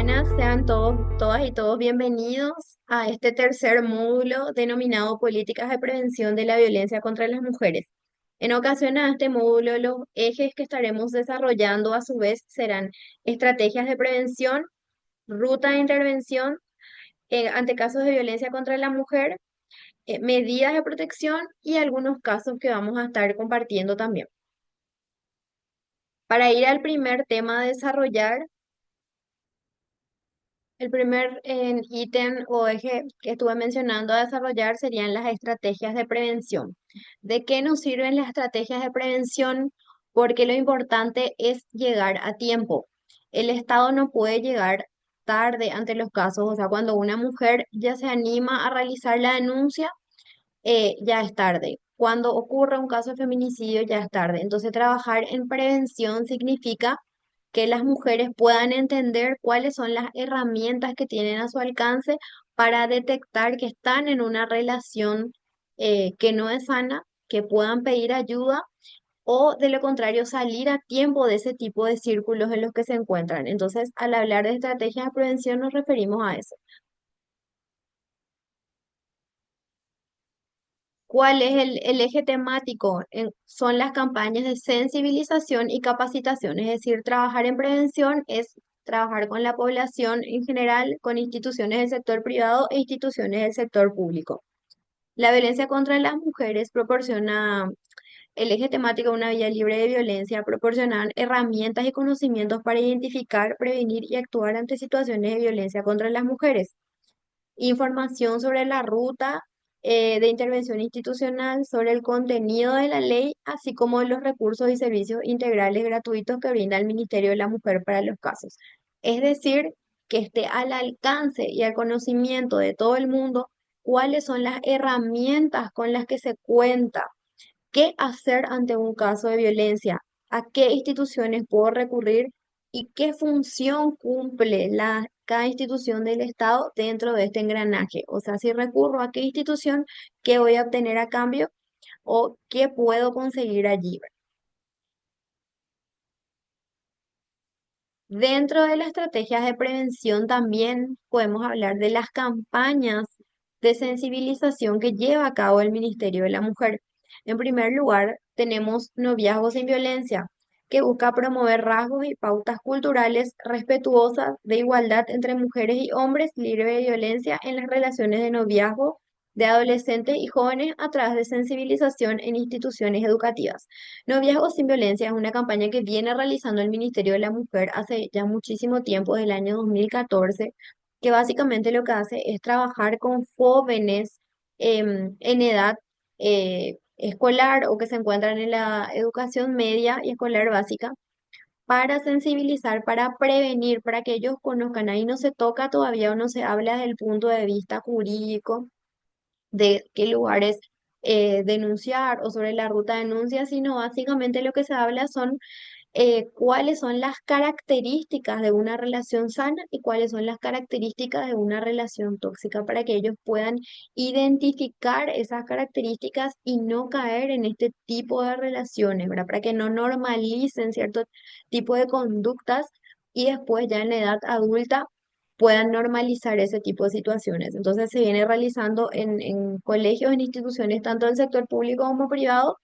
buenas, sean todos, todas y todos bienvenidos a este tercer módulo denominado Políticas de Prevención de la Violencia contra las Mujeres. En ocasión a este módulo, los ejes que estaremos desarrollando a su vez serán estrategias de prevención, ruta de intervención ante casos de violencia contra la mujer, medidas de protección y algunos casos que vamos a estar compartiendo también. Para ir al primer tema a desarrollar, el primer ítem o eje que estuve mencionando a desarrollar serían las estrategias de prevención. ¿De qué nos sirven las estrategias de prevención? Porque lo importante es llegar a tiempo. El Estado no puede llegar tarde ante los casos, o sea, cuando una mujer ya se anima a realizar la denuncia, ya es tarde. Cuando ocurre un caso de feminicidio, ya es tarde. Entonces, trabajar en prevención significa que las mujeres puedan entender cuáles son las herramientas que tienen a su alcance para detectar que están en una relación que no es sana, que puedan pedir ayuda o de lo contrario salir a tiempo de ese tipo de círculos en los que se encuentran. Entonces, al hablar de estrategias de prevención nos referimos a eso. ¿Cuál es el eje temático? Son las campañas de sensibilización y capacitación, es decir, trabajar en prevención es trabajar con la población en general, con instituciones del sector privado e instituciones del sector público. La violencia contra las mujeres proporciona el eje temático de una vía libre de violencia, proporcionan herramientas y conocimientos para identificar, prevenir y actuar ante situaciones de violencia contra las mujeres, información sobre la ruta de intervención institucional, sobre el contenido de la ley, así como los recursos y servicios integrales gratuitos que brinda el Ministerio de la Mujer para los casos. Es decir, que esté al alcance y al conocimiento de todo el mundo cuáles son las herramientas con las que se cuenta, qué hacer ante un caso de violencia, a qué instituciones puedo recurrir y qué función cumple cada institución del Estado dentro de este engranaje. O sea, si recurro a qué institución, qué voy a obtener a cambio o qué puedo conseguir allí. Dentro de las estrategias de prevención también podemos hablar de las campañas de sensibilización que lleva a cabo el Ministerio de la Mujer. En primer lugar, tenemos Noviazgos sin Violencia, que busca promover rasgos y pautas culturales respetuosas de igualdad entre mujeres y hombres, libre de violencia en las relaciones de noviazgo de adolescentes y jóvenes a través de sensibilización en instituciones educativas. Noviazgo sin Violencia es una campaña que viene realizando el Ministerio de la Mujer hace ya muchísimo tiempo, desde el año 2014, que básicamente lo que hace es trabajar con jóvenes en edad escolar o que se encuentran en la educación media y escolar básica para sensibilizar, para prevenir, para que ellos conozcan. Ahí no se toca todavía o no se habla desde el punto de vista jurídico de qué lugares denunciar o sobre la ruta de denuncia, sino básicamente lo que se habla son cuáles son las características de una relación sana y cuáles son las características de una relación tóxica para que ellos puedan identificar esas características y no caer en este tipo de relaciones, ¿verdad? Para que no normalicen cierto tipo de conductas y después ya en la edad adulta puedan normalizar ese tipo de situaciones. Entonces se viene realizando en colegios, en instituciones, tanto del sector público como privado,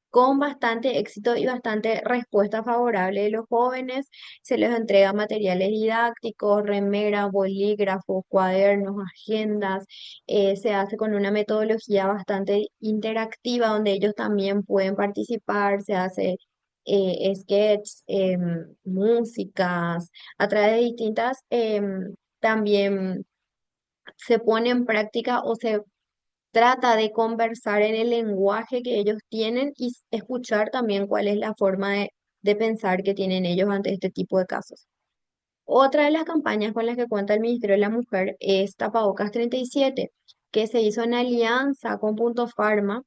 con bastante éxito y bastante respuesta favorable de los jóvenes. Se les entrega materiales didácticos, remeras, bolígrafos, cuadernos, agendas. Se hace con una metodología bastante interactiva donde ellos también pueden participar. Se hace sketches, músicas, a través de distintas también se pone en práctica o se trata de conversar en el lenguaje que ellos tienen y escuchar también cuál es la forma de pensar que tienen ellos ante este tipo de casos. Otra de las campañas con las que cuenta el Ministerio de la Mujer es Tapabocas 37, que se hizo en alianza con Punto Pharma,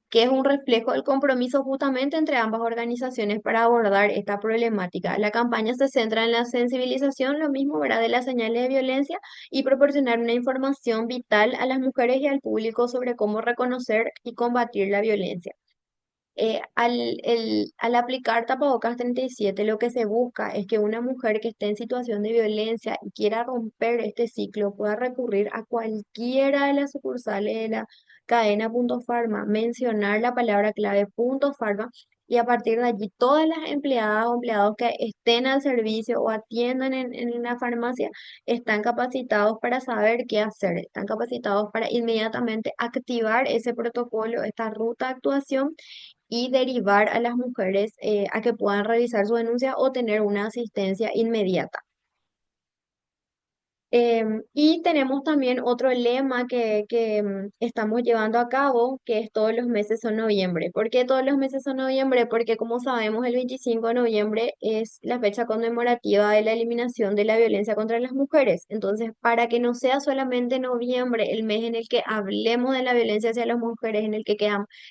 que es un reflejo del compromiso justamente entre ambas organizaciones para abordar esta problemática. La campaña se centra en la sensibilización, lo mismo, ¿verdad?, de las señales de violencia y proporcionar una información vital a las mujeres y al público sobre cómo reconocer y combatir la violencia. Al aplicar tapabocas 37, lo que se busca es que una mujer que esté en situación de violencia y quiera romper este ciclo pueda recurrir a cualquiera de las sucursales de la cadena Punto Farma, mencionar la palabra clave Punto Farma, y a partir de allí todas las empleadas o empleados que estén al servicio o atiendan en la farmacia están capacitados para saber qué hacer, están capacitados para inmediatamente activar ese protocolo, esta ruta de actuación, y derivar a las mujeres a que puedan realizar su denuncia o tener una asistencia inmediata. Y tenemos también otro lema que estamos llevando a cabo, que es todos los meses son noviembre. ¿Por qué todos los meses son noviembre? Porque como sabemos, el 25 de noviembre es la fecha conmemorativa de la eliminación de la violencia contra las mujeres. Entonces, para que no sea solamente noviembre el mes en el que hablemos de la violencia hacia las mujeres, en el que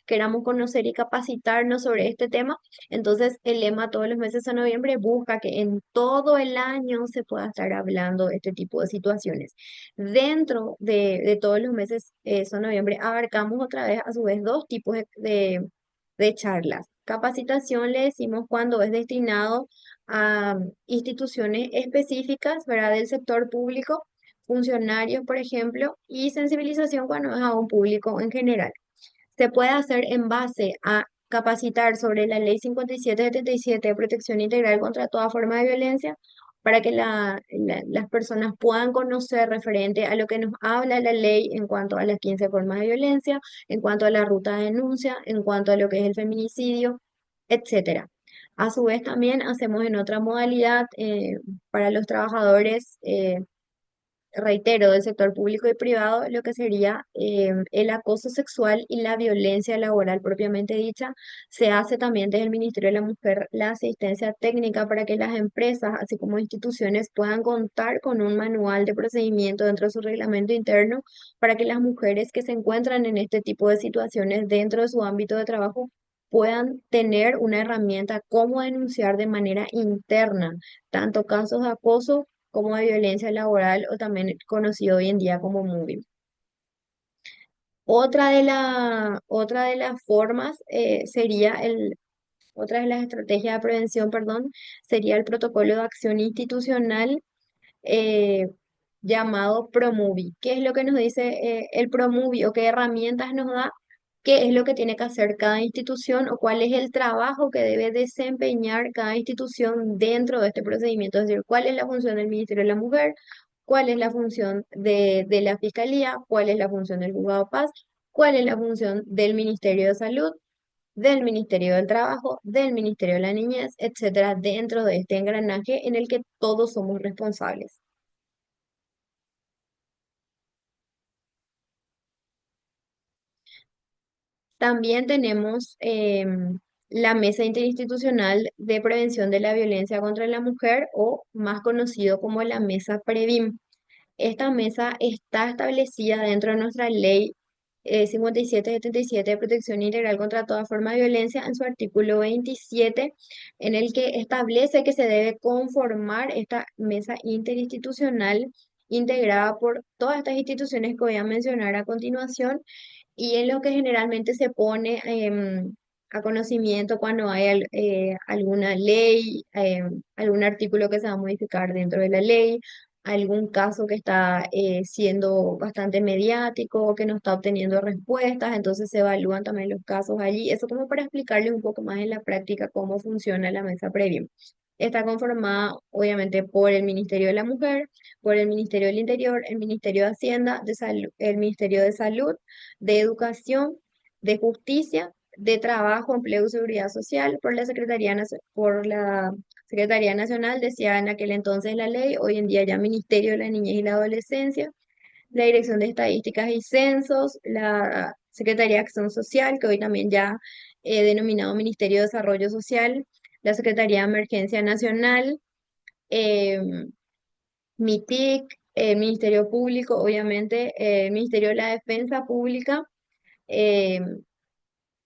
queramos conocer y capacitarnos sobre este tema, entonces, el lema todos los meses de noviembre busca que en todo el año se pueda estar hablando de este tipo de situaciones. Dentro de todos los meses son noviembre, abarcamos otra vez, a su vez, dos tipos de charlas. Capacitación le decimos cuando es destinado a instituciones específicas, ¿verdad? Del sector público, funcionarios, por ejemplo, y sensibilización cuando es a un público en general. Se puede hacer en base a capacitar sobre la Ley 5777 de Protección Integral contra toda forma de violencia, para que las personas puedan conocer referente a lo que nos habla la ley en cuanto a las 15 formas de violencia, en cuanto a la ruta de denuncia, en cuanto a lo que es el feminicidio, etcétera. A su vez, también hacemos en otra modalidad para los trabajadores, reitero, del sector público y privado, lo que sería el acoso sexual y la violencia laboral propiamente dicha. Se hace también desde el Ministerio de la Mujer la asistencia técnica para que las empresas, así como instituciones, puedan contar con un manual de procedimiento dentro de su reglamento interno, para que las mujeres que se encuentran en este tipo de situaciones dentro de su ámbito de trabajo puedan tener una herramienta cómo denunciar de manera interna tanto casos de acoso como de violencia laboral, o también conocido hoy en día como moving. Otra de las formas sería otra de las estrategias de prevención, perdón, sería el protocolo de acción institucional eh, llamado Promovi. ¿Qué es lo que nos dice el Promovi, o qué herramientas nos da? ¿Qué es lo que tiene que hacer cada institución, o cuál es el trabajo que debe desempeñar cada institución dentro de este procedimiento? Es decir, cuál es la función del Ministerio de la Mujer, cuál es la función de la Fiscalía, cuál es la función del Juzgado de Paz, cuál es la función del Ministerio de Salud, del Ministerio del Trabajo, del Ministerio de la Niñez, etcétera, dentro de este engranaje en el que todos somos responsables. También tenemos la Mesa Interinstitucional de Prevención de la Violencia contra la Mujer, o más conocido como la Mesa Previm. Esta mesa está establecida dentro de nuestra ley 5777 de Protección Integral contra toda forma de violencia, en su artículo 27, en el que establece que se debe conformar esta mesa interinstitucional integrada por todas estas instituciones que voy a mencionar a continuación, y en lo que generalmente se pone a conocimiento cuando hay alguna ley, algún artículo que se va a modificar dentro de la ley, algún caso que está siendo bastante mediático o que no está obteniendo respuestas, entonces se evalúan también los casos allí. Eso como para explicarles un poco más en la práctica cómo funciona la mesa previa. Está conformada obviamente por el Ministerio de la Mujer, por el Ministerio del Interior, el Ministerio de Hacienda, el Ministerio de Salud, de Educación, de Justicia, de Trabajo, Empleo y Seguridad Social, por la Secretaría Nacional, decía en aquel entonces la ley, hoy en día ya Ministerio de la Niñez y la Adolescencia, la Dirección de Estadísticas y Censos, la Secretaría de Acción Social, que hoy también ya denominado Ministerio de Desarrollo Social, la Secretaría de Emergencia Nacional, eh, MITIC, el Ministerio Público, obviamente, el Ministerio de la Defensa Pública, eh,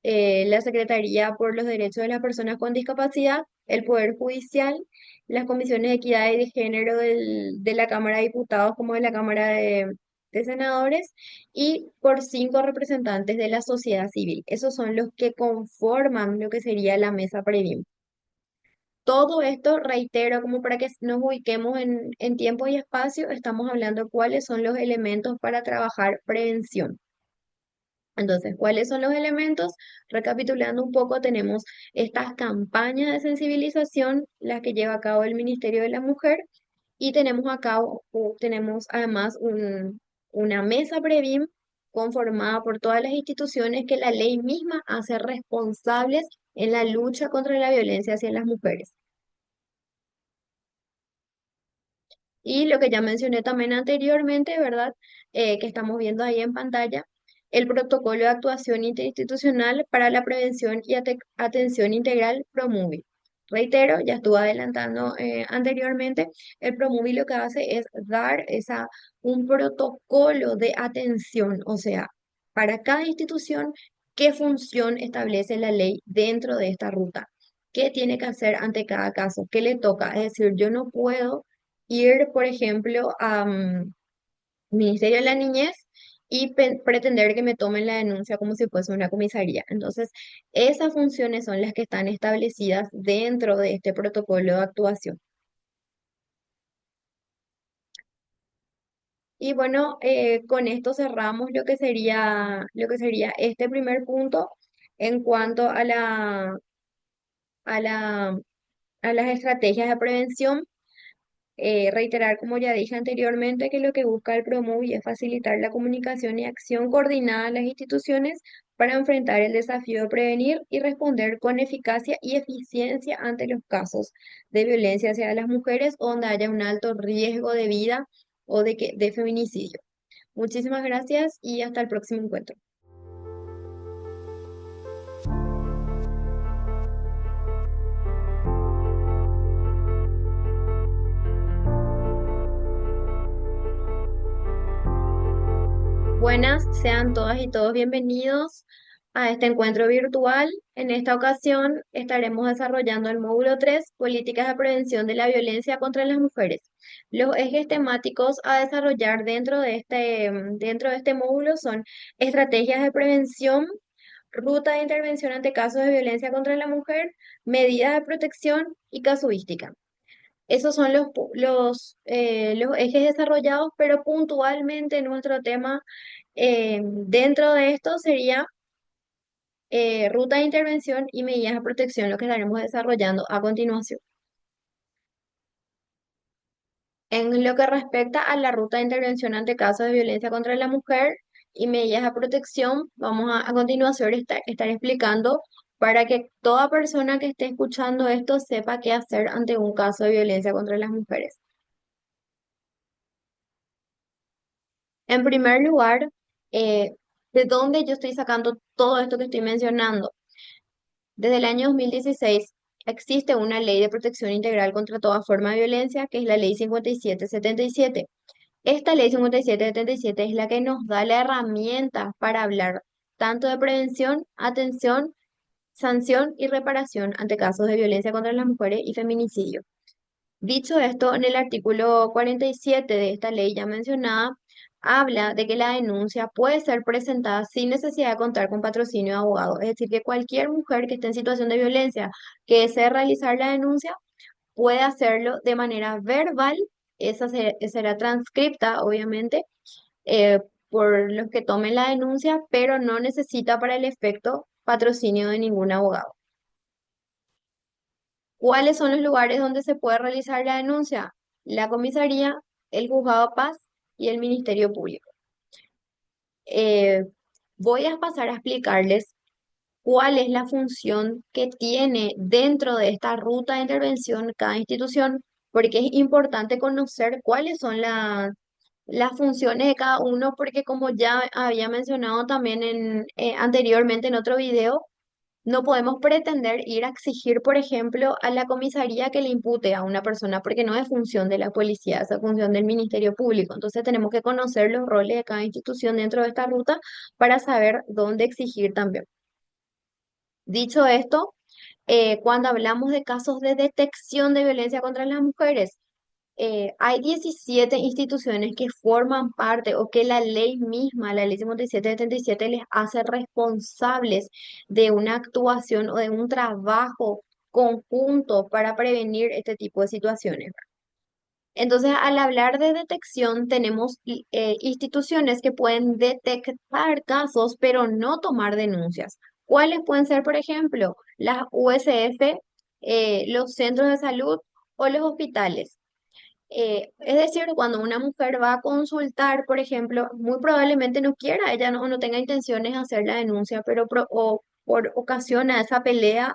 la Secretaría por los Derechos de las Personas con Discapacidad, el Poder Judicial, las comisiones de equidad y de género de la Cámara de Diputados como de la Cámara de senadores y por 5 representantes de la sociedad civil. Esos son los que conforman lo que sería la mesa Previm. Todo esto, reitero, como para que nos ubiquemos en tiempo y espacio, estamos hablando cuáles son los elementos para trabajar prevención. Entonces, ¿cuáles son los elementos? Recapitulando un poco, tenemos estas campañas de sensibilización, las que lleva a cabo el Ministerio de la Mujer, y tenemos acá, tenemos además una mesa Previm conformada por todas las instituciones que la ley misma hace responsables en la lucha contra la violencia hacia las mujeres. Y lo que ya mencioné también anteriormente, ¿verdad? Que estamos viendo ahí en pantalla, el protocolo de actuación interinstitucional para la prevención y atención integral PROMUVI. Reitero, ya estuve adelantando anteriormente, el PROMUVI lo que hace es dar un protocolo de atención, o sea, para cada institución, qué función establece la ley dentro de esta ruta. ¿Qué tiene que hacer ante cada caso? ¿Qué le toca? Es decir, yo no puedo ir, por ejemplo, a Ministerio de la Niñez y pretender que me tomen la denuncia como si fuese una comisaría. Entonces, esas funciones son las que están establecidas dentro de este protocolo de actuación. Y bueno, con esto cerramos lo que sería este primer punto en cuanto a a las estrategias de prevención. Reiterar, como ya dije anteriormente, que lo que busca el PROMUVI es facilitar la comunicación y acción coordinada en las instituciones para enfrentar el desafío de prevenir y responder con eficacia y eficiencia ante los casos de violencia hacia las mujeres donde haya un alto riesgo de vida o de feminicidio. Muchísimas gracias y hasta el próximo encuentro. Buenas, sean todas y todos bienvenidos a este encuentro virtual. En esta ocasión estaremos desarrollando el módulo 3, Políticas de Prevención de la Violencia contra las Mujeres. Los ejes temáticos a desarrollar dentro de este módulo son estrategias de prevención, ruta de intervención ante casos de violencia contra la mujer, medidas de protección y casuística. Esos son los ejes desarrollados, pero puntualmente nuestro tema dentro de esto sería ruta de intervención y medidas de protección, lo que estaremos desarrollando a continuación. En lo que respecta a la ruta de intervención ante casos de violencia contra la mujer y medidas de protección, vamos a continuación estar explicando para que toda persona que esté escuchando esto sepa qué hacer ante un caso de violencia contra las mujeres. En primer lugar, eh, ¿de dónde yo estoy sacando todo esto que estoy mencionando? Desde el año 2016 existe una ley de protección integral contra toda forma de violencia, que es la ley 5777. Esta ley 5777 es la que nos da la herramienta para hablar tanto de prevención, atención, sanción y reparación ante casos de violencia contra las mujeres y feminicidio. Dicho esto, en el artículo 47 de esta ley ya mencionada, habla de que la denuncia puede ser presentada sin necesidad de contar con patrocinio de abogado. Es decir, que cualquier mujer que esté en situación de violencia que desee realizar la denuncia puede hacerlo de manera verbal. Será transcripta, obviamente, por los que tomen la denuncia, pero no necesita para el efecto patrocinio de ningún abogado. ¿Cuáles son los lugares donde se puede realizar la denuncia? La comisaría, el juzgado de paz y el Ministerio Público. Eh, Voy a pasar a explicarles cuál es la función que tiene dentro de esta ruta de intervención cada institución, porque es importante conocer cuáles son las funciones de cada uno, porque como ya había mencionado también anteriormente en otro video, no podemos pretender ir a exigir, por ejemplo, a la comisaría que le impute a una persona, porque no es función de la policía, es función del Ministerio Público. Entonces tenemos que conocer los roles de cada institución dentro de esta ruta para saber dónde exigir también. Dicho esto, cuando hablamos de casos de detección de violencia contra las mujeres, Hay 17 instituciones que forman parte o que la ley misma, la ley 57 de 77, les hace responsables de una actuación o de un trabajo conjunto para prevenir este tipo de situaciones. Entonces, al hablar de detección, tenemos instituciones que pueden detectar casos, pero no tomar denuncias. ¿Cuáles pueden ser, por ejemplo, las USF, los centros de salud o los hospitales? Es decir, cuando una mujer va a consultar, por ejemplo, muy probablemente no quiera, ella no tenga intenciones de hacer la denuncia, pero o por ocasión a esa pelea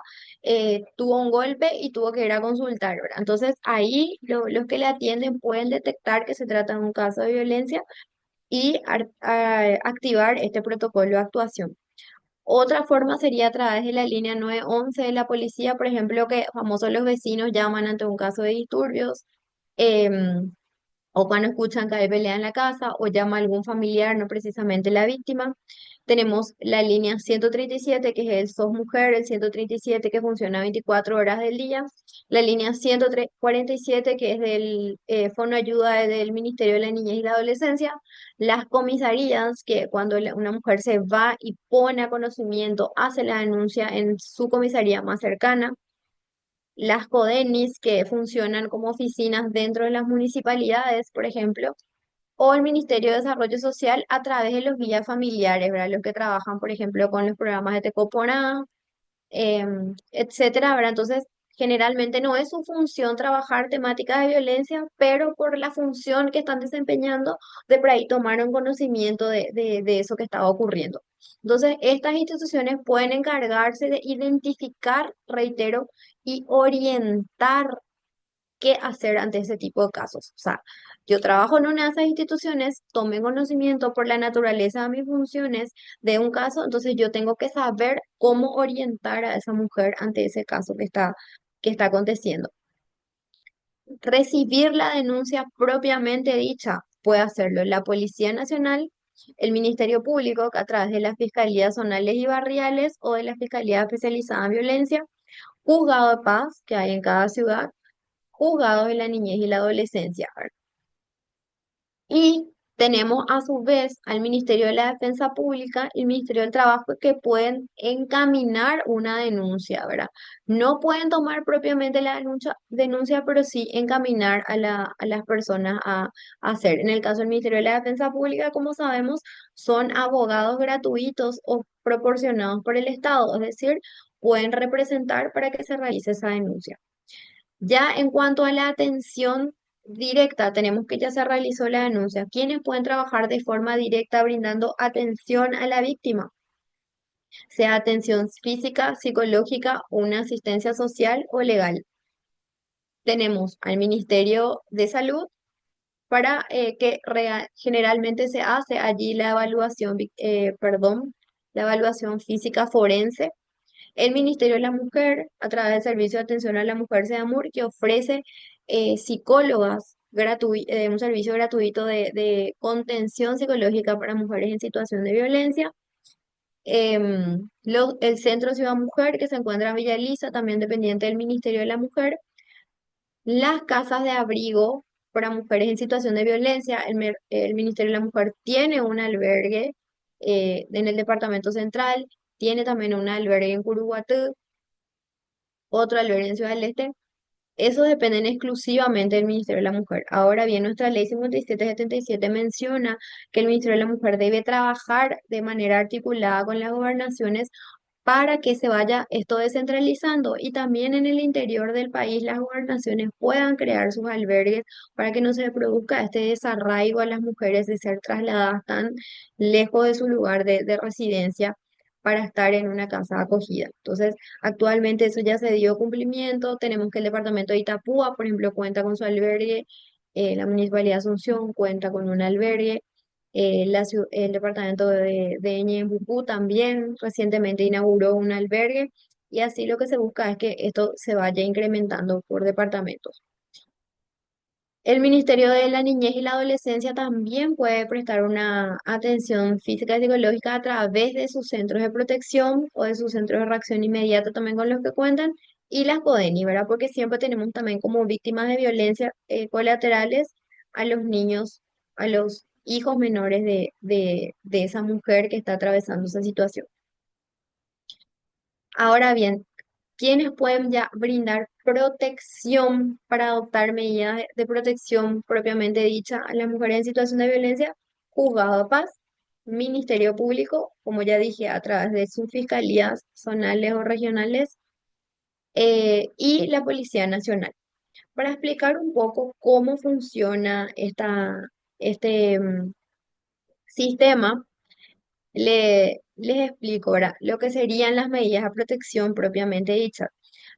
tuvo un golpe y tuvo que ir a consultar, ¿verdad? Entonces ahí los que le atienden pueden detectar que se trata de un caso de violencia y activar este protocolo de actuación. Otra forma sería a través de la línea 911 de la policía, por ejemplo, que famosos los vecinos llaman ante un caso de disturbios. em, o cuando escuchan que hay pelea en la casa o llama a algún familiar, no precisamente la víctima. Tenemos la línea 137, que es el SOS Mujer, el 137 que funciona 24 horas del día, la línea 147, que es del Fondo de Ayuda del Ministerio de la Niñez y la Adolescencia, las comisarías, que cuando una mujer se va y pone a conocimiento, hace la denuncia en su comisaría más cercana, las CODENIS, que funcionan como oficinas dentro de las municipalidades, por ejemplo, o el Ministerio de Desarrollo Social a través de los guías familiares, ¿verdad? Los que trabajan, por ejemplo, con los programas de Tecopona, etcétera, ¿verdad? Entonces, generalmente no es su función trabajar temáticas de violencia, pero por la función que están desempeñando, de por ahí tomaron conocimiento de eso que estaba ocurriendo. Entonces, estas instituciones pueden encargarse de identificar, reitero, y orientar qué hacer ante ese tipo de casos. O sea, yo trabajo en una de esas instituciones, tomé conocimiento por la naturaleza de mis funciones de un caso, entonces yo tengo que saber cómo orientar a esa mujer ante ese caso que está aconteciendo. Recibir la denuncia propiamente dicha puede hacerlo la Policía Nacional, el Ministerio Público, que a través de las fiscalías zonales y barriales o de la Fiscalía Especializada en Violencia, juzgado de paz que hay en cada ciudad, juzgados de la niñez y la adolescencia. Y tenemos a su vez al Ministerio de la Defensa Pública y el Ministerio del Trabajo que pueden encaminar una denuncia, ¿verdad? No pueden tomar propiamente la denuncia, pero sí encaminar a las personas a hacer. En el caso del Ministerio de la Defensa Pública, como sabemos, son abogados gratuitos o proporcionados por el Estado, es decir, pueden representar para que se realice esa denuncia. Ya en cuanto a la atención directa, tenemos que ya se realizó la denuncia. ¿Quiénes pueden trabajar de forma directa brindando atención a la víctima? Sea atención física, psicológica, una asistencia social o legal. Tenemos al Ministerio de Salud para que generalmente se hace allí la evaluación, la evaluación física forense. El Ministerio de la Mujer, a través del Servicio de Atención a la Mujer SEAMUR, que ofrece psicólogas, un servicio gratuito de contención psicológica para mujeres en situación de violencia. El Centro Ciudad Mujer, que se encuentra en Villa Elisa, también dependiente del Ministerio de la Mujer. Las casas de abrigo para mujeres en situación de violencia. El Ministerio de la Mujer tiene un albergue en el Departamento Central, tiene también un albergue en Curuguatú, otro albergue en Ciudad del Este. Esos dependen exclusivamente del Ministerio de la Mujer. Ahora bien, nuestra ley 5777 menciona que el Ministerio de la Mujer debe trabajar de manera articulada con las gobernaciones para que se vaya esto descentralizando y también en el interior del país las gobernaciones puedan crear sus albergues para que no se produzca este desarraigo a las mujeres de ser trasladadas tan lejos de su lugar de residencia para estar en una casa acogida. Entonces, actualmente eso ya se dio cumplimiento. Tenemos que el departamento de Itapúa, por ejemplo, cuenta con su albergue, la Municipalidad de Asunción cuenta con un albergue. El departamento de Ñembucú también recientemente inauguró un albergue y así lo que se busca es que esto se vaya incrementando por departamentos. El Ministerio de la Niñez y la Adolescencia también puede prestar una atención física y psicológica a través de sus centros de protección o de sus centros de reacción inmediata también con los que cuentan y las CODENI, ¿verdad? Porque siempre tenemos también como víctimas de violencia colaterales a los niños, a los hijos menores de esa mujer que está atravesando esa situación. Ahora bien, ¿quiénes pueden ya brindar protección para adoptar medidas de protección propiamente dicha a las mujeres en situación de violencia? Juzgado de Paz, Ministerio Público, como ya dije, a través de sus fiscalías zonales o regionales, y la Policía Nacional. Para explicar un poco cómo funciona este sistema, les explico ahora lo que serían las medidas de protección propiamente dichas.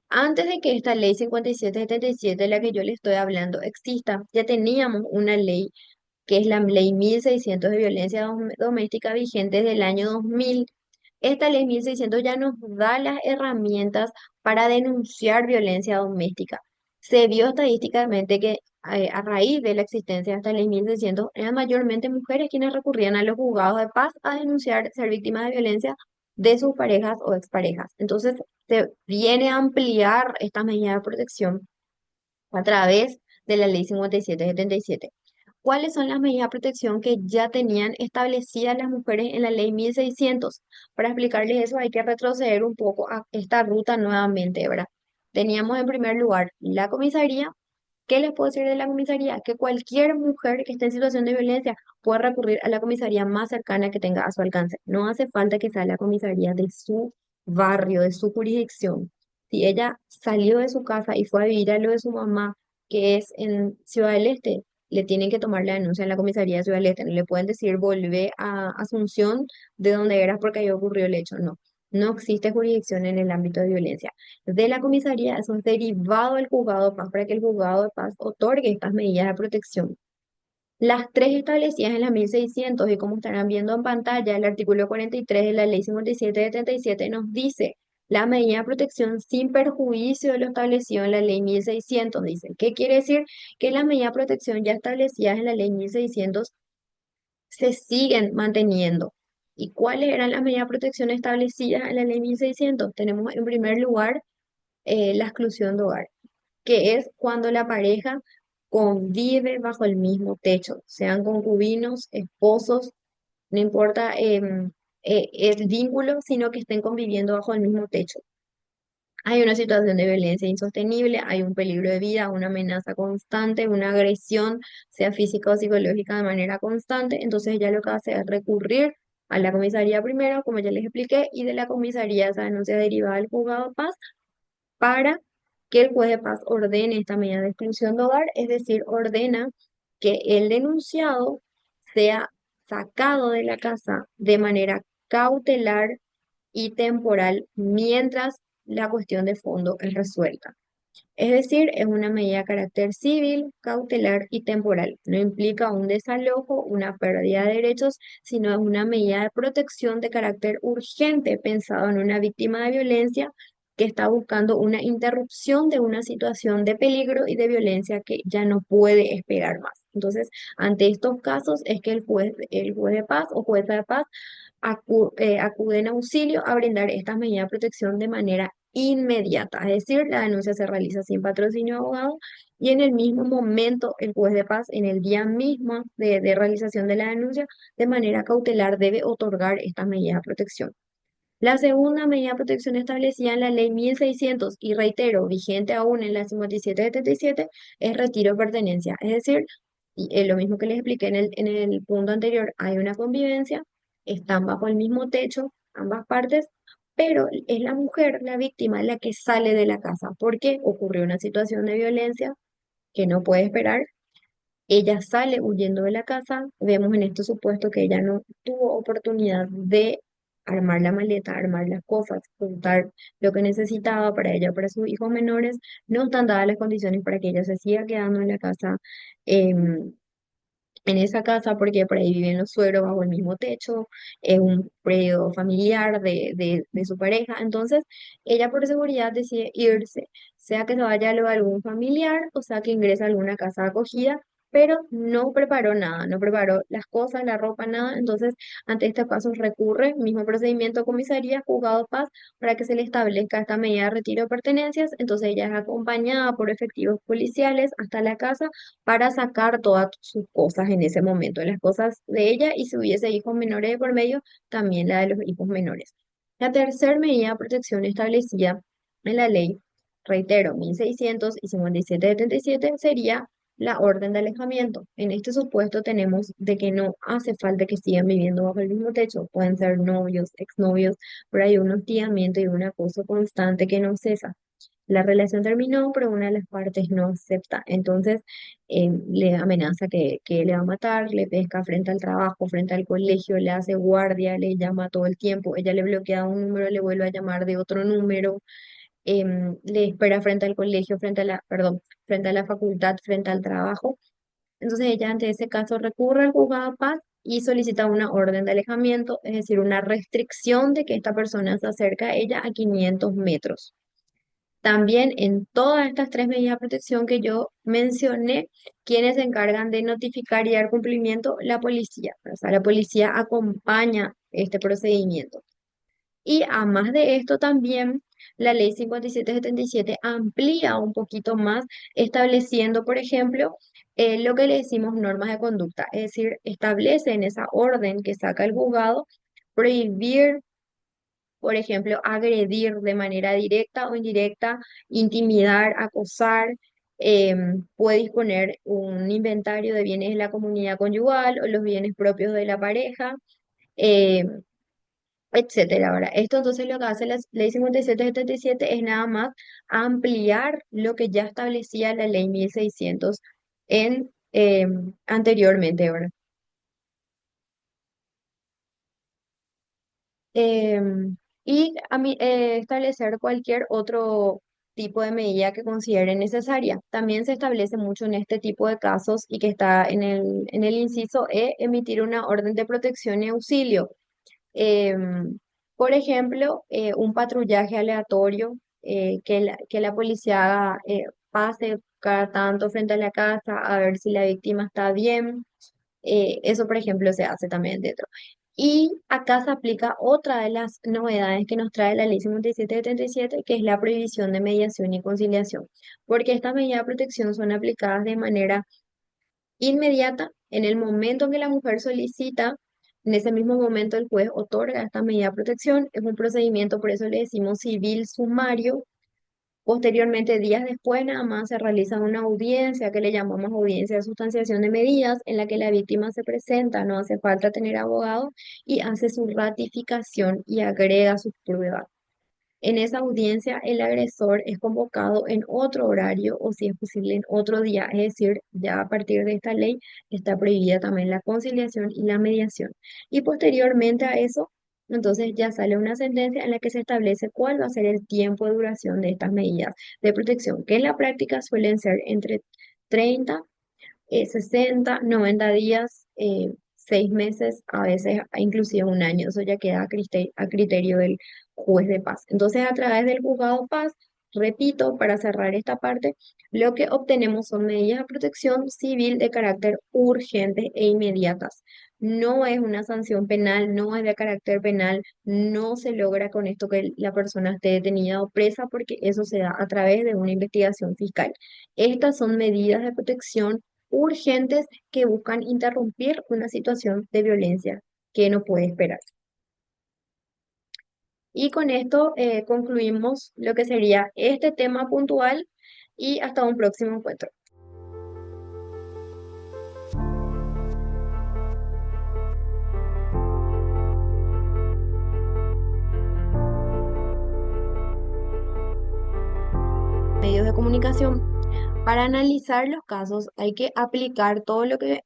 Antes de que esta ley 5777, de la que yo le estoy hablando, exista, ya teníamos una ley que es la ley 1600 de violencia doméstica vigente del año 2000. Esta ley 1600 ya nos da las herramientas para denunciar violencia doméstica. Se vio estadísticamente que a raíz de la existencia de esta ley 1600 eran mayormente mujeres quienes recurrían a los juzgados de paz a denunciar ser víctimas de violencia de sus parejas o exparejas. Entonces, se viene a ampliar esta medida de protección a través de la ley 5777. ¿Cuáles son las medidas de protección que ya tenían establecidas las mujeres en la ley 1600? Para explicarles eso hay que retroceder un poco a esta ruta nuevamente, ¿verdad? Teníamos en primer lugar la comisaría. ¿Qué les puedo decir de la comisaría? Que cualquier mujer que esté en situación de violencia puede recurrir a la comisaría más cercana que tenga a su alcance. No hace falta que sea la comisaría de su barrio, de su jurisdicción. Si ella salió de su casa y fue a vivir a lo de su mamá, que es en Ciudad del Este, le tienen que tomar la denuncia en la comisaría de Ciudad del Este. No le pueden decir, volvé a Asunción, de donde eras porque ahí ocurrió el hecho. No, no existe jurisdicción en el ámbito de violencia de la comisaría. Eso es derivado del juzgado de paz para que el juzgado de paz otorgue estas medidas de protección. Las tres establecidas en la 1600 y como estarán viendo en pantalla, el artículo 43 de la ley 57 de 37 nos dice la medida de protección sin perjuicio de lo establecido en la ley 1600. Dice, ¿qué quiere decir? Que las medidas de protección ya establecidas en la ley 1600 se siguen manteniendo. ¿Y cuáles eran las medidas de protección establecidas en la ley 1600? Tenemos en primer lugar la exclusión de hogar, que es cuando la pareja convive bajo el mismo techo, sean concubinos, esposos, no importa el vínculo, sino que estén conviviendo bajo el mismo techo. Hay una situación de violencia insostenible, hay un peligro de vida, una amenaza constante, una agresión, sea física o psicológica, de manera constante. Entonces ella lo que hace es recurrir a la comisaría primero, como ya les expliqué, y de la comisaría esa denuncia derivada del juzgado de paz para que el juez de paz ordene esta medida de exclusión de hogar, es decir, ordena que el denunciado sea sacado de la casa de manera cautelar y temporal mientras la cuestión de fondo es resuelta. Es decir, es una medida de carácter civil, cautelar y temporal. No implica un desalojo, una pérdida de derechos, sino es una medida de protección de carácter urgente pensado en una víctima de violencia que está buscando una interrupción de una situación de peligro y de violencia que ya no puede esperar más. Entonces, ante estos casos es que el juez de paz o jueza de paz acude en auxilio a brindar estas medidas de protección de manera inmediata. Es decir, la denuncia se realiza sin patrocinio de abogado y en el mismo momento el juez de paz, en el día mismo de realización de la denuncia, de manera cautelar debe otorgar estas medidas de protección. La segunda medida de protección establecida en la ley 1600 y reitero, vigente aún en la 5777, es retiro de pertenencia. Es decir, lo mismo que les expliqué en el punto anterior, hay una convivencia, están bajo el mismo techo, ambas partes, pero es la mujer, la víctima, la que sale de la casa porque ocurrió una situación de violencia que no puede esperar. Ella sale huyendo de la casa. Vemos en este supuesto que ella no tuvo oportunidad de armar la maleta, armar las cosas, juntar lo que necesitaba para ella, para sus hijos menores. No están dadas las condiciones para que ella se siga quedando en la casa, en esa casa, porque por ahí viven los suegros bajo el mismo techo, es un predio familiar de su pareja. Entonces, ella por seguridad decide irse, sea que se vaya a lo de algún familiar o sea que ingrese a alguna casa de acogida pero no preparó nada, no preparó las cosas, la ropa, nada. Entonces, ante estos casos recurre, mismo procedimiento comisaría, juzgado de paz, para que se le establezca esta medida de retiro de pertenencias. Entonces, ella es acompañada por efectivos policiales hasta la casa para sacar todas sus cosas en ese momento, las cosas de ella, y si hubiese hijos menores de por medio, también la de los hijos menores. La tercera medida de protección establecida en la ley, reitero, 1600 y 5777, sería la orden de alejamiento. En este supuesto tenemos de que no hace falta que sigan viviendo bajo el mismo techo. Pueden ser novios, exnovios, pero hay un hostigamiento y un acoso constante que no cesa. La relación terminó, pero una de las partes no acepta. Entonces, le amenaza que le va a matar, le pesca frente al trabajo, frente al colegio, le hace guardia, le llama todo el tiempo. Ella le bloquea un número, le vuelve a llamar de otro número, le espera frente al colegio, perdón, frente a la facultad, frente al trabajo. Entonces ella ante ese caso recurre al juzgado de paz y solicita una orden de alejamiento, es decir, una restricción de que esta persona se acerque a ella a 500 metros. También en todas estas tres medidas de protección que yo mencioné, quienes se encargan de notificar y dar cumplimiento, la policía. O sea, la policía acompaña este procedimiento. Y a más de esto también, la ley 5777 amplía un poquito más, estableciendo, por ejemplo, lo que le decimos normas de conducta, es decir, establece en esa orden que saca el juzgado prohibir, por ejemplo, agredir de manera directa o indirecta, intimidar, acosar. Puede disponer un inventario de bienes de la comunidad conyugal o los bienes propios de la pareja. em, Etcétera. Ahora, esto entonces lo que hace la ley 5777 es nada más ampliar lo que ya establecía la ley 1600 anteriormente, ¿verdad? Y establecer cualquier otro tipo de medida que considere necesaria. También se establece mucho en este tipo de casos y que está en el inciso E, emitir una orden de protección y auxilio. Em, por ejemplo, un patrullaje aleatorio, que la policía pase cada tanto frente a la casa a ver si la víctima está bien. Eso, por ejemplo, se hace también dentro. Y acá se aplica otra de las novedades que nos trae la ley 5777, que es la prohibición de mediación y conciliación, porque estas medidas de protección son aplicadas de manera inmediata. En el momento en que la mujer solicita, en ese mismo momento el juez otorga esta medida de protección. Es un procedimiento, por eso le decimos civil sumario. Posteriormente, días después, nada más se realiza una audiencia que le llamamos audiencia de sustanciación de medidas, en la que la víctima se presenta, no hace falta tener abogado, y hace su ratificación y agrega sus pruebas. En esa audiencia, el agresor es convocado en otro horario o, si es posible, en otro día. Es decir, ya a partir de esta ley está prohibida también la conciliación y la mediación. Y posteriormente a eso, entonces ya sale una sentencia en la que se establece cuál va a ser el tiempo de duración de estas medidas de protección, que en la práctica suelen ser entre 30, 60, 90 días, 6 meses, a veces inclusive un año. Eso ya queda a criterio del juez de paz. Entonces, a través del juzgado de paz, repito, para cerrar esta parte, lo que obtenemos son medidas de protección civil de carácter urgente e inmediatas. No es una sanción penal, no es de carácter penal, no se logra con esto que la persona esté detenida o presa, porque eso se da a través de una investigación fiscal. Estas son medidas de protección urgentes que buscan interrumpir una situación de violencia que no puede esperar. Y con esto concluimos lo que sería este tema puntual y hasta un próximo encuentro. Medios de comunicación. Para analizar los casos hay que aplicar todo lo que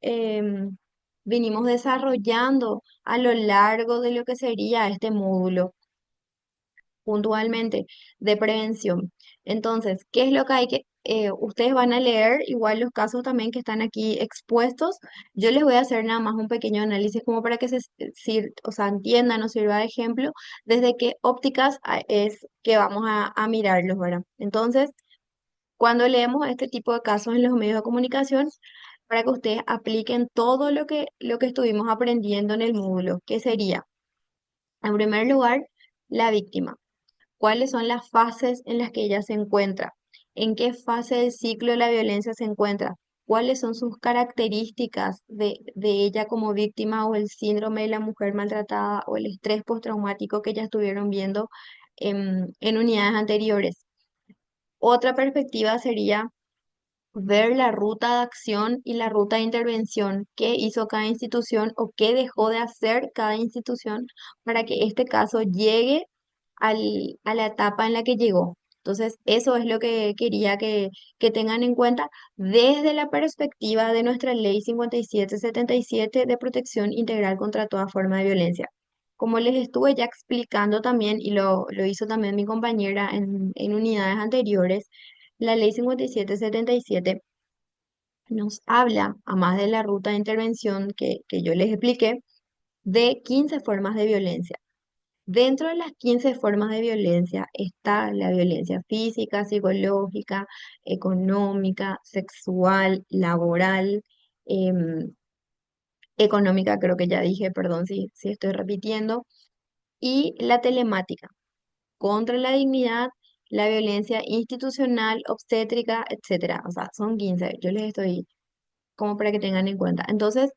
venimos desarrollando a lo largo de lo que sería este módulo, puntualmente, de prevención. Entonces, ¿qué es lo que hay que... ustedes van a leer igual los casos también que están aquí expuestos. Yo les voy a hacer nada más un pequeño análisis como para que o sea, entiendan o sirva de ejemplo desde qué ópticas es que vamos a mirarlos, ¿verdad? Entonces, cuando leemos este tipo de casos en los medios de comunicación, para que ustedes apliquen todo lo que estuvimos aprendiendo en el módulo, que sería, en primer lugar, la víctima. ¿Cuáles son las fases en las que ella se encuentra? ¿En qué fase del ciclo de la violencia se encuentra? ¿Cuáles son sus características de ella como víctima o el síndrome de la mujer maltratada o el estrés postraumático que ya estuvieron viendo en unidades anteriores? Otra perspectiva sería ver la ruta de acción y la ruta de intervención, qué hizo cada institución o qué dejó de hacer cada institución para que este caso llegue a la etapa en la que llegó. Entonces, eso es lo que quería que tengan en cuenta desde la perspectiva de nuestra ley 5777 de protección integral contra toda forma de violencia. Como les estuve ya explicando también, y lo hizo también mi compañera en unidades anteriores, la ley 5777 nos habla, a más de la ruta de intervención que yo les expliqué, de 15 formas de violencia. Dentro de las 15 formas de violencia está la violencia física, psicológica, económica, sexual, laboral, em, económica, creo que ya dije, perdón si estoy repitiendo, y la telemática, contra la dignidad, la violencia institucional, obstétrica, etcétera. O sea, son 15. Yo les estoy como para que tengan en cuenta. Entonces,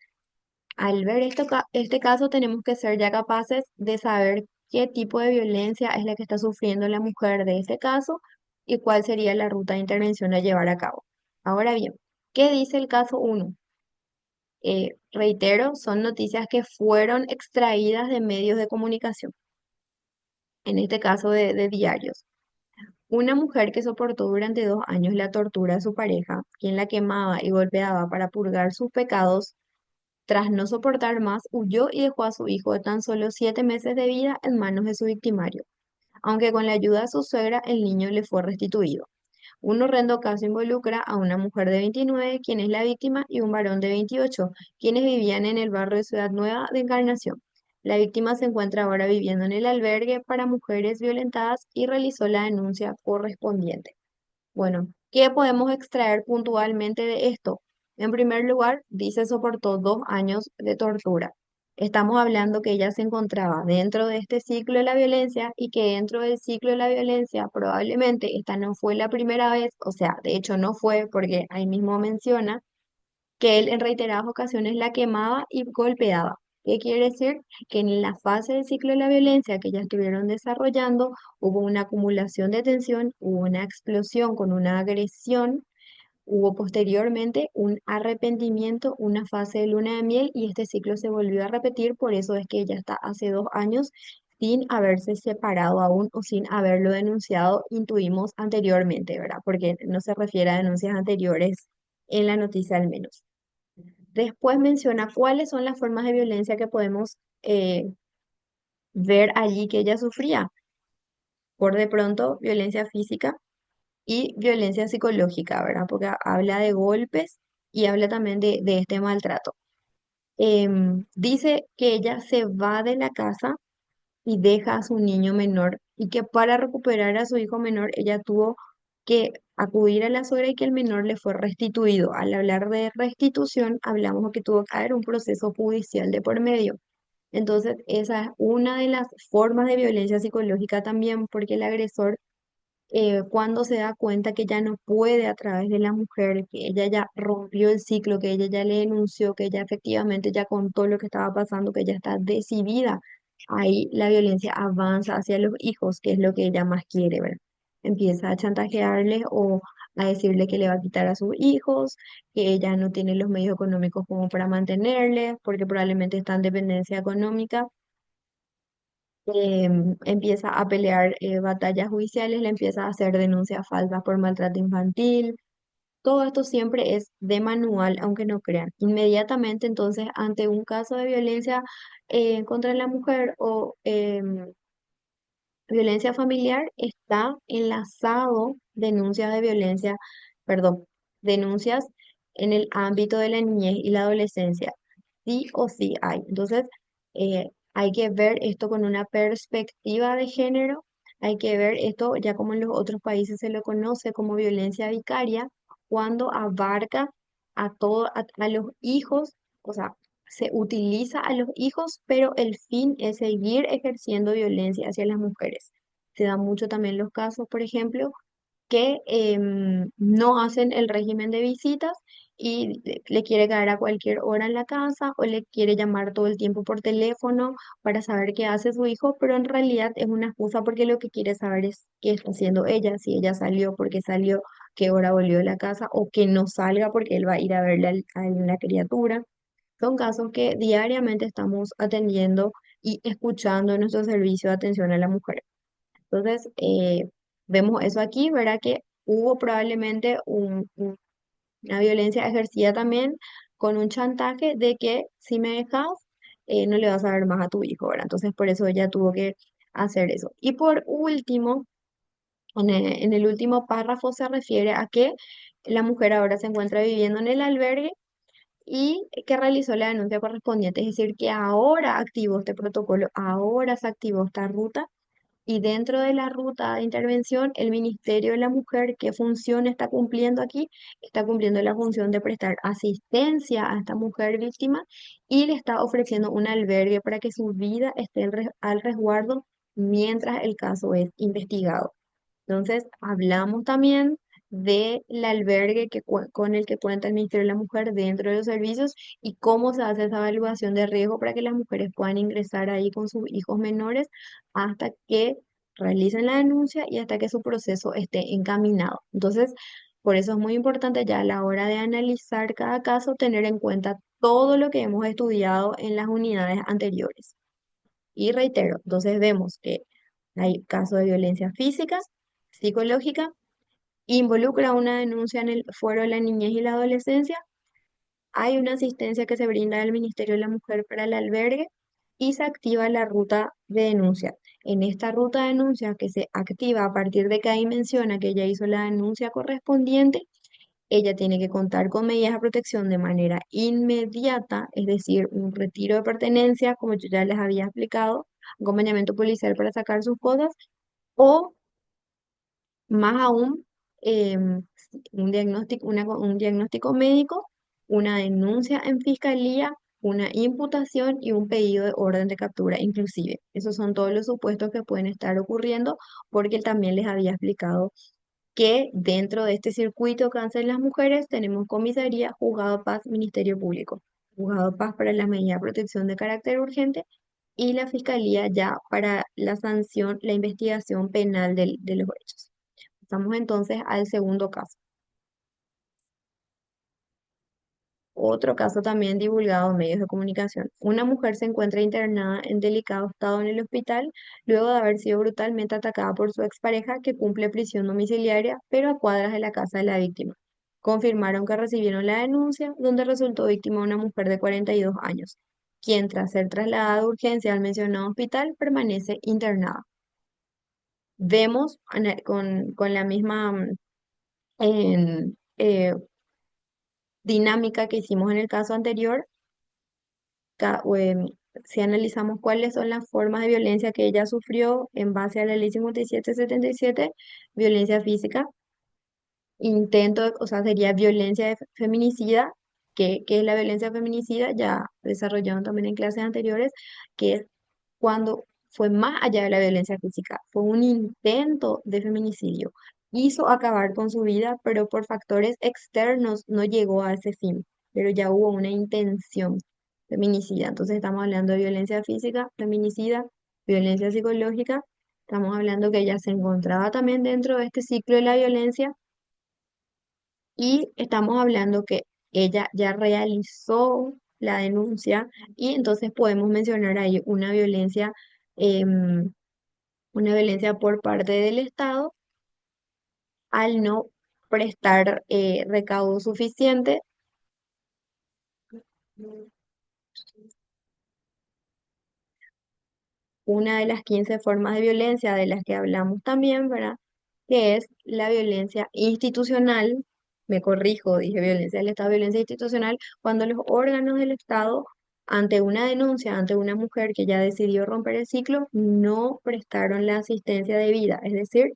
al ver este caso, tenemos que ser ya capaces de saber qué tipo de violencia es la que está sufriendo la mujer de este caso y cuál sería la ruta de intervención a llevar a cabo. Ahora bien, ¿qué dice el caso uno? Reitero, son noticias que fueron extraídas de medios de comunicación, en este caso de diarios. Una mujer que soportó durante 2 años la tortura de su pareja, quien la quemaba y golpeaba para purgar sus pecados, tras no soportar más, huyó y dejó a su hijo de tan solo 7 meses de vida en manos de su victimario, aunque con la ayuda de su suegra el niño le fue restituido. Un horrendo caso involucra a una mujer de 29, quien es la víctima, y un varón de 28, quienes vivían en el barrio de Ciudad Nueva de Encarnación. La víctima se encuentra ahora viviendo en el albergue para mujeres violentadas y realizó la denuncia correspondiente. Bueno, ¿qué podemos extraer puntualmente de esto? En primer lugar, dice soportó 2 años de tortura. Estamos hablando que ella se encontraba dentro de este ciclo de la violencia y que dentro del ciclo de la violencia probablemente esta no fue la primera vez, o sea, de hecho no fue porque ahí mismo menciona que él en reiteradas ocasiones la quemaba y golpeaba. ¿Qué quiere decir? Que en la fase del ciclo de la violencia que ya estuvieron desarrollando, hubo una acumulación de tensión, hubo una explosión con una agresión, hubo posteriormente un arrepentimiento, una fase de luna de miel y este ciclo se volvió a repetir, por eso es que ella está hace 2 años sin haberse separado aún o sin haberlo denunciado, intuimos anteriormente, ¿verdad? Porque no se refiere a denuncias anteriores en la noticia al menos. Después menciona cuáles son las formas de violencia que podemos ver allí que ella sufría. Por de pronto, violencia física y violencia psicológica, ¿verdad? Porque habla de golpes y habla también de este maltrato. Dice que ella se va de la casa y deja a su niño menor y que para recuperar a su hijo menor ella tuvo que acudir a la suegra y que el menor le fue restituido. Al hablar de restitución, hablamos de que tuvo que haber un proceso judicial de por medio. Entonces, esa es una de las formas de violencia psicológica también, porque el agresor cuando se da cuenta que ya no puede a través de la mujer, que ella ya rompió el ciclo, que ella ya le denunció, que ella efectivamente ya contó lo que estaba pasando, que ella está decidida, ahí la violencia avanza hacia los hijos, que es lo que ella más quiere, ¿verdad? Empieza a chantajearles o a decirle que le va a quitar a sus hijos, que ella no tiene los medios económicos como para mantenerles, porque probablemente está en dependencia económica. Empieza a pelear batallas judiciales, le empieza a hacer denuncias falsas por maltrato infantil. Todo esto siempre es de manual, aunque no crean. Inmediatamente, entonces, ante un caso de violencia contra la mujer o violencia familiar, está enlazado denuncias de violencia, perdón, denuncias en el ámbito de la niñez y la adolescencia. Sí o sí hay. Entonces, hay que ver esto con una perspectiva de género, hay que ver esto ya como en los otros países se lo conoce como violencia vicaria, cuando abarca a los hijos, o sea, se utiliza a los hijos, pero el fin es seguir ejerciendo violencia hacia las mujeres. Se dan mucho también los casos, por ejemplo, que no hacen el régimen de visitas y le quiere caer a cualquier hora en la casa o le quiere llamar todo el tiempo por teléfono para saber qué hace su hijo, pero en realidad es una excusa porque lo que quiere saber es qué está haciendo ella, si ella salió, por qué salió, qué hora volvió de la casa o que no salga porque él va a ir a verle a la criatura. Son casos que diariamente estamos atendiendo y escuchando en nuestro servicio de atención a la mujer. Entonces, vemos eso aquí, ¿verdad? Que hubo probablemente una violencia ejercida también con un chantaje de que si me dejas, no le vas a ver más a tu hijo, ¿verdad? Entonces, por eso ella tuvo que hacer eso. Y por último, en el último párrafo se refiere a que la mujer ahora se encuentra viviendo en el albergue y que realizó la denuncia correspondiente, es decir, que ahora activó este protocolo, ahora se activó esta ruta y dentro de la ruta de intervención, el Ministerio de la Mujer, ¿qué función está cumpliendo aquí? Está cumpliendo la función de prestar asistencia a esta mujer víctima y le está ofreciendo un albergue para que su vida esté al resguardo mientras el caso es investigado. Entonces, hablamos también del albergue con el que cuenta el Ministerio de la Mujer dentro de los servicios y cómo se hace esa evaluación de riesgo para que las mujeres puedan ingresar ahí con sus hijos menores hasta que realicen la denuncia y hasta que su proceso esté encaminado. Entonces, por eso es muy importante ya a la hora de analizar cada caso tener en cuenta todo lo que hemos estudiado en las unidades anteriores. Y reitero, entonces vemos que hay casos de violencia física, psicológica, involucra una denuncia en el fuero de la niñez y la adolescencia, hay una asistencia que se brinda del Ministerio de la Mujer para el albergue y se activa la ruta de denuncia. En esta ruta de denuncia que se activa a partir de que ahí menciona que ella hizo la denuncia correspondiente, ella tiene que contar con medidas de protección de manera inmediata, es decir, un retiro de pertenencia, como yo ya les había explicado, acompañamiento policial para sacar sus cosas, o más aún, un diagnóstico médico, una denuncia en fiscalía, una imputación y un pedido de orden de captura, inclusive. Esos son todos los supuestos que pueden estar ocurriendo, porque él también les había explicado que dentro de este circuito que hacen las mujeres tenemos comisaría, juzgado de paz, Ministerio Público, juzgado de paz para las medidas de protección de carácter urgente y la fiscalía ya para la sanción, la investigación penal de los hechos. Pasamos entonces al segundo caso. Otro caso también divulgado en medios de comunicación. Una mujer se encuentra internada en delicado estado en el hospital luego de haber sido brutalmente atacada por su expareja que cumple prisión domiciliaria, pero a cuadras de la casa de la víctima. Confirmaron que recibieron la denuncia, donde resultó víctima una mujer de 42 años, quien tras ser trasladada de urgencia al mencionado hospital permanece internada. Vemos con la misma en, dinámica que hicimos en el caso anterior, o, si analizamos cuáles son las formas de violencia que ella sufrió en base a la ley 5777, violencia física, intento, o sea, sería violencia de feminicida, que es la violencia feminicida, ya desarrollaron también en clases anteriores, que es cuando fue más allá de la violencia física, fue un intento de feminicidio. Quiso acabar con su vida, pero por factores externos no llegó a ese fin, pero ya hubo una intención feminicida. Entonces estamos hablando de violencia física, feminicida, violencia psicológica. Estamos hablando que ella se encontraba también dentro de este ciclo de la violencia y estamos hablando que ella ya realizó la denuncia y entonces podemos mencionar ahí em, una violencia por parte del Estado al no prestar recaudo suficiente. Una de las 15 formas de violencia de las que hablamos también, ¿verdad? Que es la violencia institucional, me corrijo, dije violencia del Estado, violencia institucional, cuando los órganos del Estado, ante una denuncia, ante una mujer que ya decidió romper el ciclo, no prestaron la asistencia debida, es decir,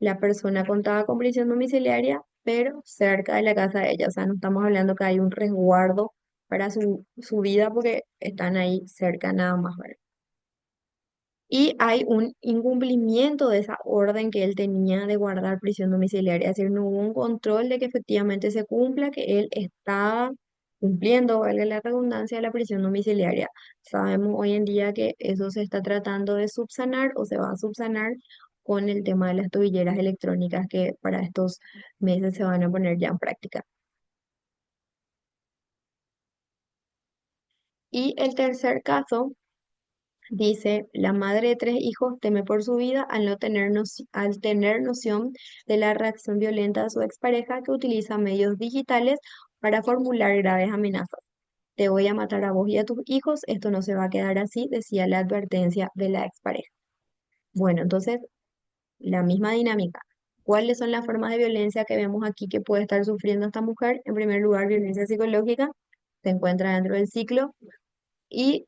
la persona contaba con prisión domiciliaria, pero cerca de la casa de ella. O sea, no estamos hablando que hay un resguardo para su vida porque están ahí cerca nada más, ¿verdad? Y hay un incumplimiento de esa orden que él tenía de guardar prisión domiciliaria, es decir, no hubo un control de que efectivamente se cumpla, que él estaba cumpliendo, valga la redundancia, la prisión domiciliaria. Sabemos hoy en día que eso se está tratando de subsanar o se va a subsanar con el tema de las tobilleras electrónicas que para estos meses se van a poner ya en práctica. Y el tercer caso dice, la madre de 3 hijos teme por su vida al tener noción de la reacción violenta de su expareja que utiliza medios digitales para formular graves amenazas. Te voy a matar a vos y a tus hijos, esto no se va a quedar así, decía la advertencia de la expareja. Bueno, entonces, la misma dinámica. ¿Cuáles son las formas de violencia que vemos aquí que puede estar sufriendo esta mujer? En primer lugar, violencia psicológica, se encuentra dentro del ciclo y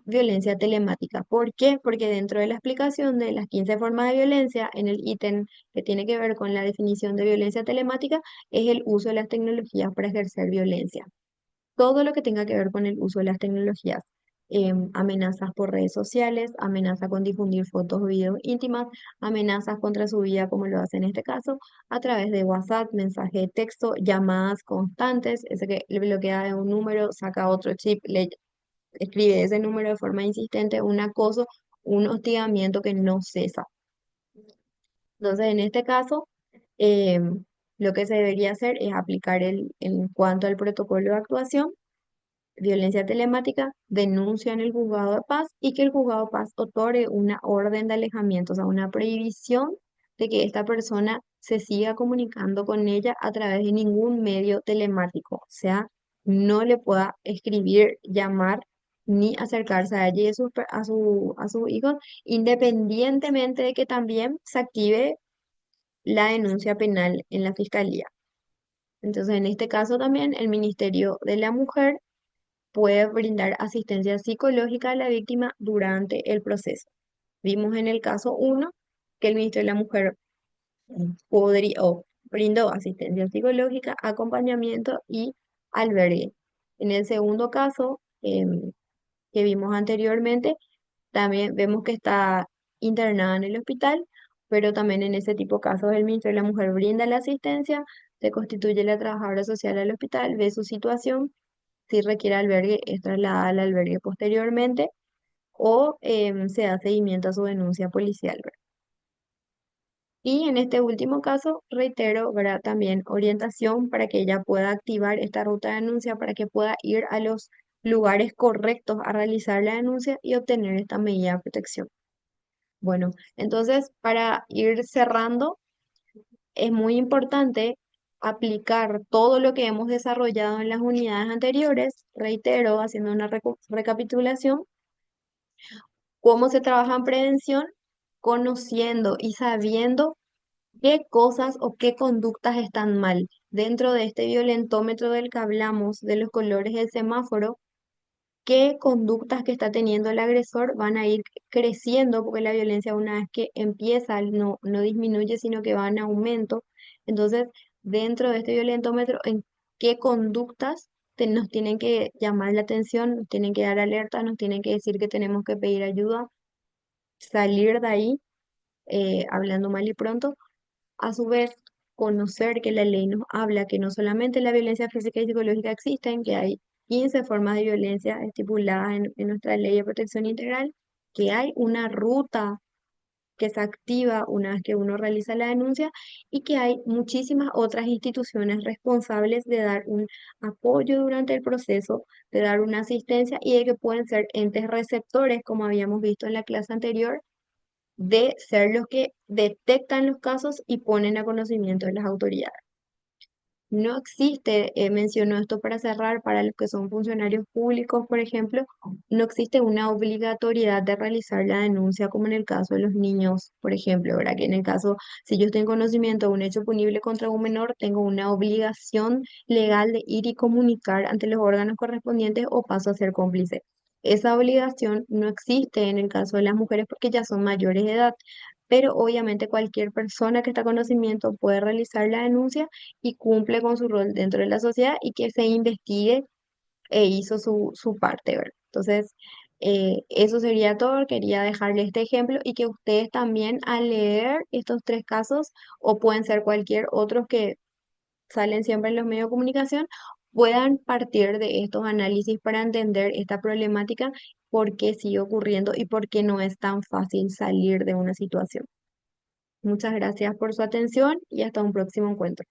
violencia telemática. ¿Por qué? Porque dentro de la explicación de las 15 formas de violencia, en el ítem que tiene que ver con la definición de violencia telemática, es el uso de las tecnologías para ejercer violencia. Todo lo que tenga que ver con el uso de las tecnologías. Amenazas por redes sociales, amenazas con difundir fotos o videos íntimas, amenazas contra su vida, como lo hace en este caso, a través de WhatsApp, mensaje de texto, llamadas constantes, ese que le bloquea de un número, saca otro chip, le escribe ese número de forma insistente, un acoso, un hostigamiento que no cesa. Entonces, en este caso, eh, lo que se debería hacer es aplicar en cuanto al protocolo de actuación, violencia telemática, denuncia en el juzgado de paz y que el juzgado de paz otorgue una orden de alejamiento, o sea, una prohibición de que esta persona se siga comunicando con ella a través de ningún medio telemático, o sea, no le pueda escribir, llamar ni acercarse a ella y a sus hijos, independientemente de que también se active la denuncia penal en la fiscalía. Entonces, en este caso también el Ministerio de la Mujer puede brindar asistencia psicológica a la víctima durante el proceso. Vimos en el caso uno que el Ministerio de la Mujer podría o brindó asistencia psicológica, acompañamiento y albergue. En el segundo caso, que vimos anteriormente, también vemos que está internada en el hospital, pero también en ese tipo de casos el Ministerio de la Mujer brinda la asistencia, se constituye la trabajadora social al hospital, ve su situación, si requiere albergue, es trasladada al albergue posteriormente o se da seguimiento a su denuncia policial, ¿verdad? Y en este último caso, reitero, ¿verdad? También orientación para que ella pueda activar esta ruta de denuncia, para que pueda ir a los lugares correctos a realizar la denuncia y obtener esta medida de protección. Bueno, entonces, para ir cerrando, es muy importante aplicar todo lo que hemos desarrollado en las unidades anteriores, reitero, haciendo una recapitulación, cómo se trabaja en prevención, conociendo y sabiendo qué cosas o qué conductas están mal. Dentro de este violentómetro del que hablamos, de los colores del semáforo, qué conductas que está teniendo el agresor van a ir creciendo, porque la violencia una vez que empieza no disminuye, sino que va en aumento. Entonces, dentro de este violentómetro, ¿en qué conductas nos tienen que llamar la atención, nos tienen que dar alerta, nos tienen que decir que tenemos que pedir ayuda, salir de ahí, hablando mal y pronto? A su vez, conocer que la ley nos habla que no solamente la violencia física y psicológica existen, que hay 15 formas de violencia estipuladas en nuestra ley de protección integral, que hay una ruta que se activa una vez que uno realiza la denuncia y que hay muchísimas otras instituciones responsables de dar un apoyo durante el proceso, de dar una asistencia y de que pueden ser entes receptores, como habíamos visto en la clase anterior, de ser los que detectan los casos y ponen a conocimiento de las autoridades. No existe, menciono esto para cerrar, para los que son funcionarios públicos, por ejemplo, no existe una obligatoriedad de realizar la denuncia como en el caso de los niños, por ejemplo, ¿verdad? Que en el caso, si yo estoy en conocimiento de un hecho punible contra un menor, tengo una obligación legal de ir y comunicar ante los órganos correspondientes o paso a ser cómplice. Esa obligación no existe en el caso de las mujeres porque ya son mayores de edad, pero obviamente cualquier persona que está con conocimiento puede realizar la denuncia y cumple con su rol dentro de la sociedad y que se investigue e hizo su parte, ¿verdad? Entonces, eso sería todo. Quería dejarle este ejemplo y que ustedes también al leer estos tres casos, o pueden ser cualquier otros que salen siempre en los medios de comunicación, puedan partir de estos análisis para entender esta problemática, por qué sigue ocurriendo y por qué no es tan fácil salir de una situación. Muchas gracias por su atención y hasta un próximo encuentro.